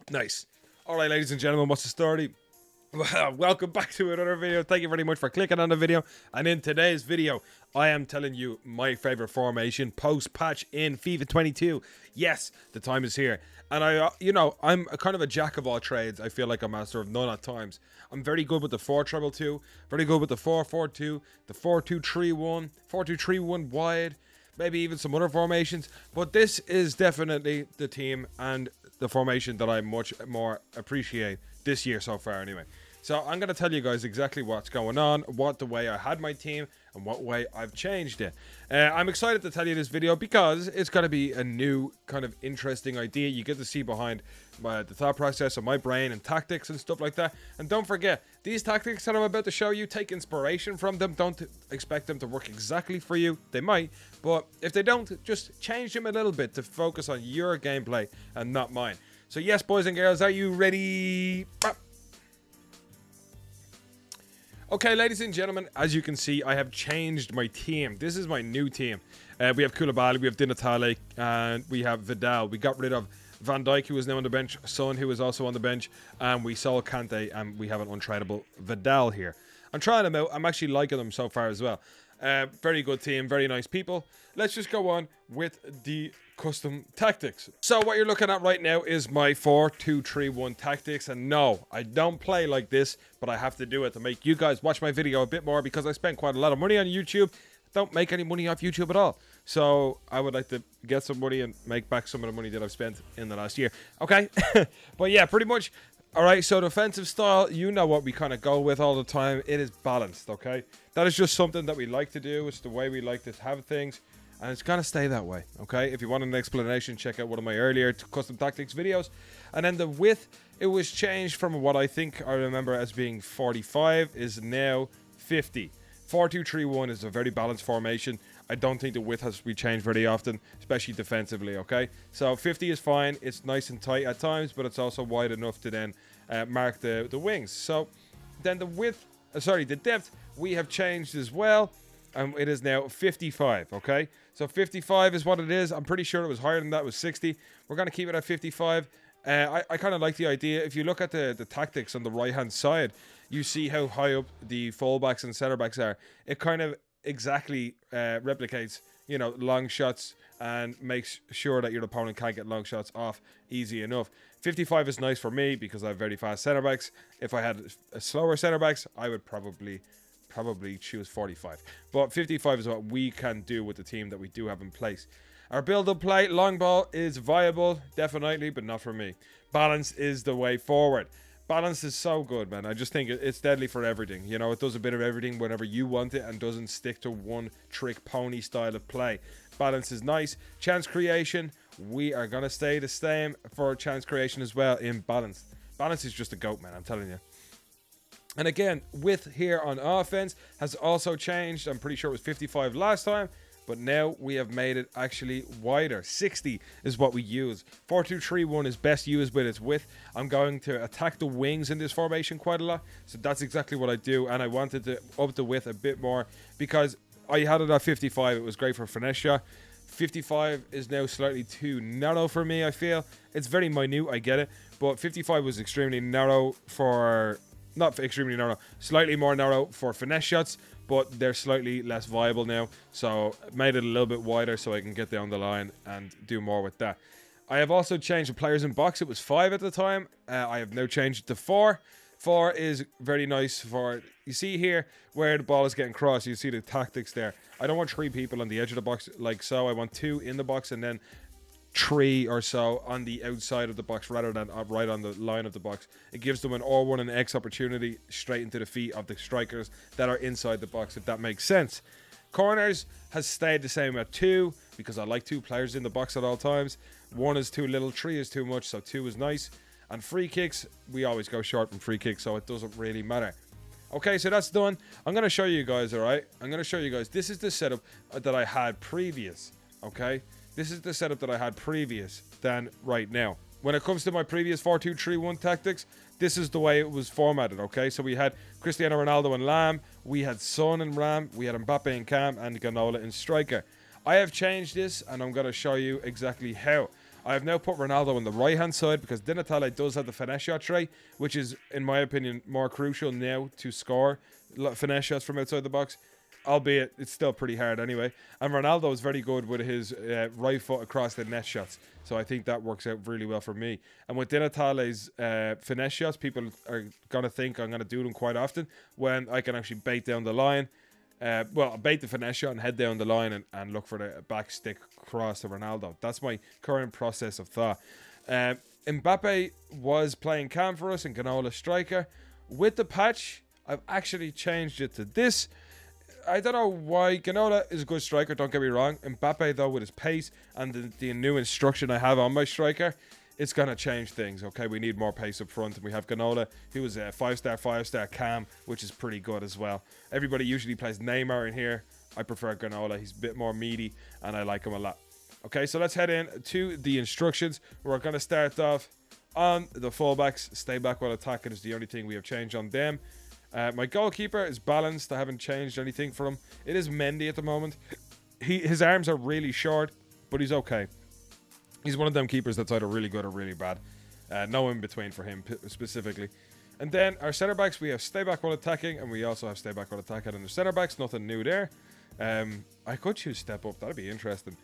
Nice. Alright, ladies and gentlemen, what's the story? Welcome back to another video. Thank you very much for clicking on the video. And in today's video, I am telling you my favorite formation post-patch in FIFA 22. Yes, the time is here. And I'm a kind of a jack of all trades. I feel like a master of none at times. I'm very good with the 4-2-2, very good with the 4-4-2, the 4-2-3-1, 4-2-3-1 wide, maybe even some other formations. But this is definitely the team and the formation that I much more appreciate this year so far anyway. So I'm going to tell you guys exactly what's going on, what the way I had my team, and what way I've changed it. I'm excited to tell you this video because it's going to be a new kind of interesting idea. You get to see behind the thought process of my brain and tactics and stuff like that. And don't forget, these tactics that I'm about to show you, take inspiration from them. Don't expect them to work exactly for you. They might, but if they don't, just change them a little bit to focus on your gameplay and not mine. So yes, boys and girls, are you ready? Okay, ladies and gentlemen, as you can see, I have changed my team. This is my new team. We have Koulibaly, we have Di Natale, and we have Vidal. We got rid of Van Dijk, who is now on the bench, Son, who is also on the bench, and we sold Kante, and we have an untradeable Vidal here. I'm trying them out. I'm actually liking them so far as well. Very good team, very nice people. Let's just go on with the custom tactics. So what you're looking at right now is my 4-2-3-1 tactics, and no, I don't play like this, but I have to do it to make you guys watch my video a bit more because I spend quite a lot of money on YouTube. Don't make any money off YouTube at all, so I would like to get some money and make back some of the money that I've spent in the last year. Okay. But yeah, pretty much. Alright, so defensive style, you know what we kind of go with all the time. It is balanced, okay? That is just something that we like to do. It's the way we like to have things. And it's going to stay that way, okay? If you want an explanation, check out one of my earlier custom tactics videos. And then the width, it was changed from what I think I remember as being 45 is now 50. 4-2-3-1 is a very balanced formation. I don't think the width has to be changed very often, especially defensively, okay? So 50 is fine. It's nice and tight at times, but it's also wide enough to then mark the wings. So then the width, the depth, we have changed as well. It is now 55, okay? So 55 is what it is. I'm pretty sure it was higher than that. It was 60. We're going to keep it at 55. I kind of like the idea. If you look at the tactics on the right-hand side, you see how high up the fullbacks and centre-backs are. It kind of exactly replicates, you know, long shots and makes sure that your opponent can't get long shots off easy enough. 55 is nice for me because I have very fast centre-backs. If I had a slower centre-backs, I would probably choose 45. But 55 is what we can do with the team that we do have in place. Our build-up play, long ball is viable, definitely, but not for me. Balance is the way forward. Balance is so good, man. I just think it's deadly for everything. You know, it does a bit of everything whenever you want it and doesn't stick to one trick pony style of play. Balance is nice. Chance creation, we are going to stay the same for chance creation as well in balance. Balance is just a goat, man, I'm telling you. And again, width here on offense has also changed. I'm pretty sure it was 55 last time, but now we have made it actually wider. 60 is what we use. 4-2-3-1 is best used with its width. I'm going to attack the wings in this formation quite a lot, so that's exactly what I do. And I wanted to up the width a bit more because I had it at 55. It was great for finesse shot. 55 is now slightly too narrow for me, I feel. It's very minute, I get it, but 55 was extremely narrow for... Not extremely narrow, slightly more narrow for finesse shots, but they're slightly less viable now. So made it a little bit wider so I can get down the line and do more with that. I have also changed the players in box. It was 5 at the time. I have now changed it to 4. 4 is very nice for, you see here where the ball is getting crossed, you see the tactics there. I don't want 3 people on the edge of the box like so. I want 2 in the box and then 3 or so on the outside of the box rather than right on the line of the box. It gives them an R1 and X opportunity straight into the feet of the strikers that are inside the box, if that makes sense. Corners has stayed the same at 2 because I like 2 players in the box at all times. 1 is too little, 3 is too much, so 2 is nice. And free kicks, we always go short from free kicks, so it doesn't really matter. Okay, so that's done. I'm going to show you guys, alright? I'm going to show you guys. This is the setup that I had previous, okay? This is the setup that I had previous than right now. When it comes to my previous 4-2-3-1 tactics, this is the way it was formatted, okay? So we had Cristiano Ronaldo and Lam, we had Son and Ram, we had Mbappe and Cam, and Ganola and Striker. I have changed this, and I'm going to show you exactly how. I have now put Ronaldo on the right-hand side because Di Natale does have the finesse shot trait, which is, in my opinion, more crucial now to score finesse shots from outside the box. Albeit, it's still pretty hard anyway. And Ronaldo is very good with his right foot across the net shots. So I think that works out really well for me. And with Di Natale's finesse shots, people are going to think I'm going to do them quite often when I can actually bait down the line. Well, bait the finesse shot and head down the line and look for the back stick cross to Ronaldo. That's my current process of thought. Mbappe was playing cam for us in Ginola striker. With the patch, I've actually changed it to this. I don't know why. Ginola is a good striker, don't get me wrong. Mbappe, though, with his pace and the new instruction I have on my striker, it's going to change things, okay? We need more pace up front. And we have Ginola, who is a 5-star cam, which is pretty good as well. Everybody usually plays Neymar in here. I prefer Ginola. He's a bit more meaty, and I like him a lot. Okay, so let's head in to the instructions. We're going to start off on the fullbacks. Stay back while attacking is the only thing we have changed on them. My goalkeeper is balanced. I haven't changed anything for him. It is Mendy at the moment. His arms are really short, but he's okay. He's one of them keepers that's either really good or really bad. No in between for him specifically. And then our centre backs, we have stay back while attacking, and we also have stay back while attacking on the centre backs. Nothing new there. I could choose step up. That'd be interesting.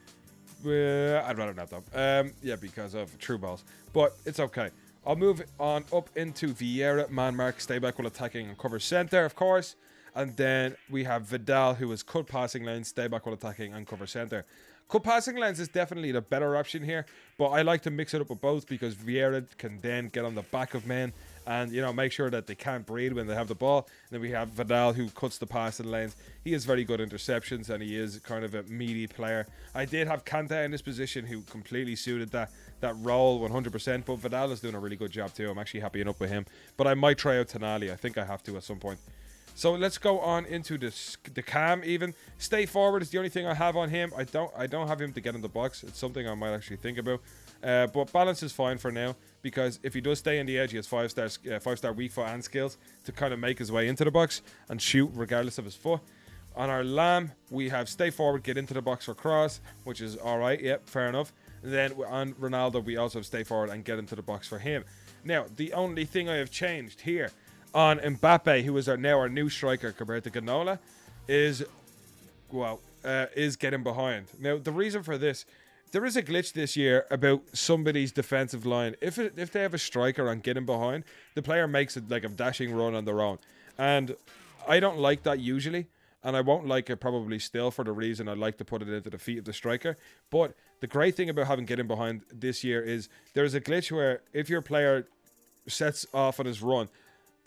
I'd rather not though. Yeah, because of true balls. But it's okay. I'll move on up into Vieira, man mark, stay back while attacking and cover centre, of course. And then we have Vidal, who is cut passing lanes, stay back while attacking and cover centre. Cut passing lanes is definitely the better option here, but I like to mix it up with both because Vieira can then get on the back of men and, you know, make sure that they can't breathe when they have the ball. And then we have Vidal, who cuts the passing lanes. He has very good interceptions and he is kind of a meaty player. I did have Kante in this position who completely suited that role 100%, but Vidal is doing a really good job too. I'm actually happy enough with him, but I might try out Tonali. I think I have to at some point. So let's go on into the cam even. Stay forward is the only thing I have on him. I don't have him to get in the box. It's something I might actually think about. But balance is fine for now because if he does stay in the edge, he has 5-star weak foot and skills to kind of make his way into the box and shoot regardless of his foot. On our Lamb, we have stay forward, get into the box for cross, which is all right. Yep, fair enough. And then on Ronaldo, we also have stay forward and get into the box for him. Now, the only thing I have changed here on Mbappe, who is now our new striker compared to Ginola, is getting behind. Now, the reason for this, there is a glitch this year about somebody's defensive line. If they have a striker on getting behind, the player makes it like a dashing run on their own. And I don't like that usually. And I won't like it probably still for the reason I like to put it into the feet of the striker. But the great thing about having getting behind this year is there's a glitch where if your player sets off on his run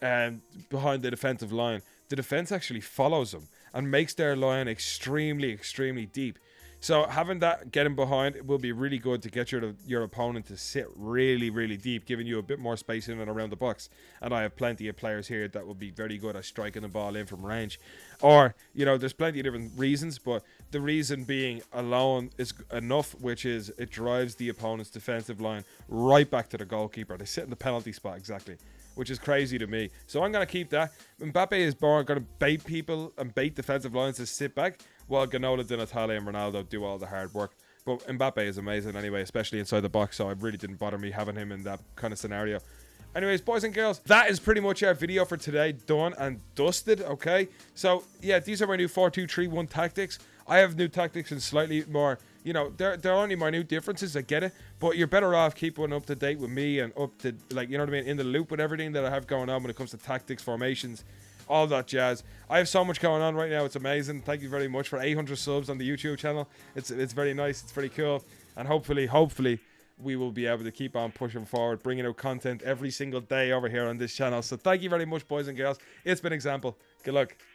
and behind the defensive line, the defense actually follows them and makes their line extremely, extremely deep. So having that getting behind will be really good to get your opponent to sit really, really deep, giving you a bit more space in and around the box. And I have plenty of players here that will be very good at striking the ball in from range. Or, you know, there's plenty of different reasons, but the reason being alone is enough, which is it drives the opponent's defensive line right back to the goalkeeper. They sit in the penalty spot exactly, which is crazy to me. So I'm going to keep that. Mbappe is going to bait people and bait defensive lines to sit back, while Ginola, Di Natale and Ronaldo do all the hard work. But Mbappe is amazing anyway, especially inside the box, so it really didn't bother me having him in that kind of scenario. Anyways, boys and girls, that is pretty much our video for today, done and dusted, okay? So, yeah, these are my new 4-2-3-1 tactics. I have new tactics and slightly more, you know, they're only minute differences, I get it, but you're better off keeping up to date with me and up to, like, you know what I mean, in the loop with everything that I have going on when it comes to tactics, formations, all that jazz. I have so much going on right now. It's amazing. Thank you very much for 800 subs on the YouTube channel. It's very nice. It's pretty cool. And hopefully, we will be able to keep on pushing forward, bringing out content every single day over here on this channel. So thank you very much, boys and girls. It's been Example. Good luck.